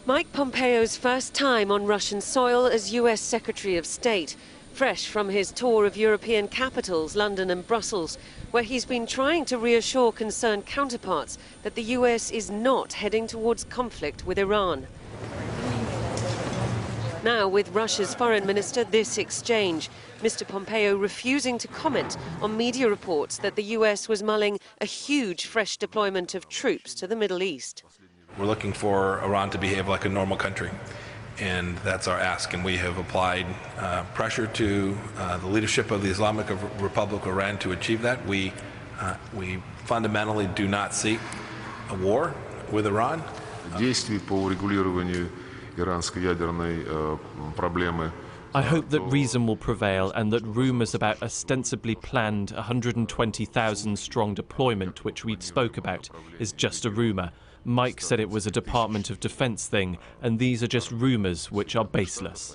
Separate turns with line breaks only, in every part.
Mike Pompeo's first time on Russian soil as US Secretary of State, fresh from his tour of European capitals, London and Brussels, where he's been trying to reassure concerned counterparts that the US is not heading towards conflict with Iran. Now, with Russia's foreign minister, this exchange. Mr. Pompeo refusing to comment on media reports that the US was mulling a huge fresh deployment of troops to the Middle East.
We're looking for Iran to behave like a normal country, and that's our ask. And we have applied pressure to the leadership of the Islamic Republic of Iran to achieve that. We fundamentally do not seek a war with Iran.
I hope that reason will prevail and that rumours about ostensibly planned 120,000-strong deployment, which we spoke about, is just a rumour. Mike said it was a Department of Defence thing, and these are just rumours which are baseless.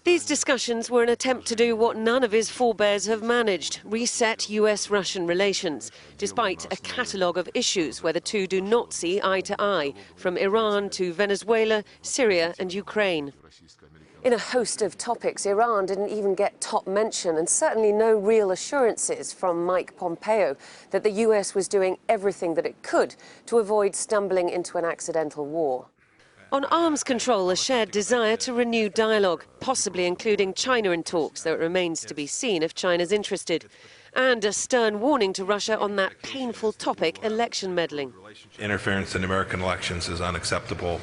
These discussions were an attempt to do what none of his forebears have managed, reset US-Russian relations, despite a catalogue of issues where the two do not see eye to eye, from Iran to Venezuela, Syria and Ukraine. In a host of topics, Iran didn't even get top mention, and certainly no real assurances from Mike Pompeo that the US was doing everything that it could to avoid stumbling into an accidental war. On arms control, a shared desire to renew dialogue, possibly including China in talks, though it remains to be seen if China's interested. And a stern warning to Russia on that painful topic, election meddling.
Interference in American elections is unacceptable.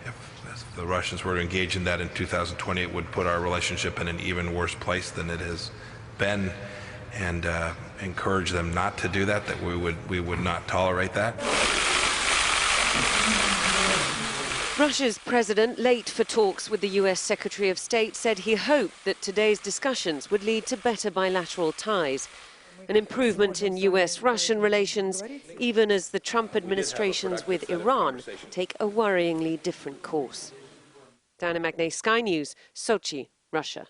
If the Russians were to engage in that in 2020, it would put our relationship in an even worse place than it has been, and encourage them not to do that, we would not tolerate that.
Russia's president, late for talks with the US Secretary of State, said he hoped that today's discussions would lead to better bilateral ties. An improvement in US-Russian relations, even as the Trump administrations with Iran take a worryingly different course. Diana Magnay, Sky News, Sochi, Russia.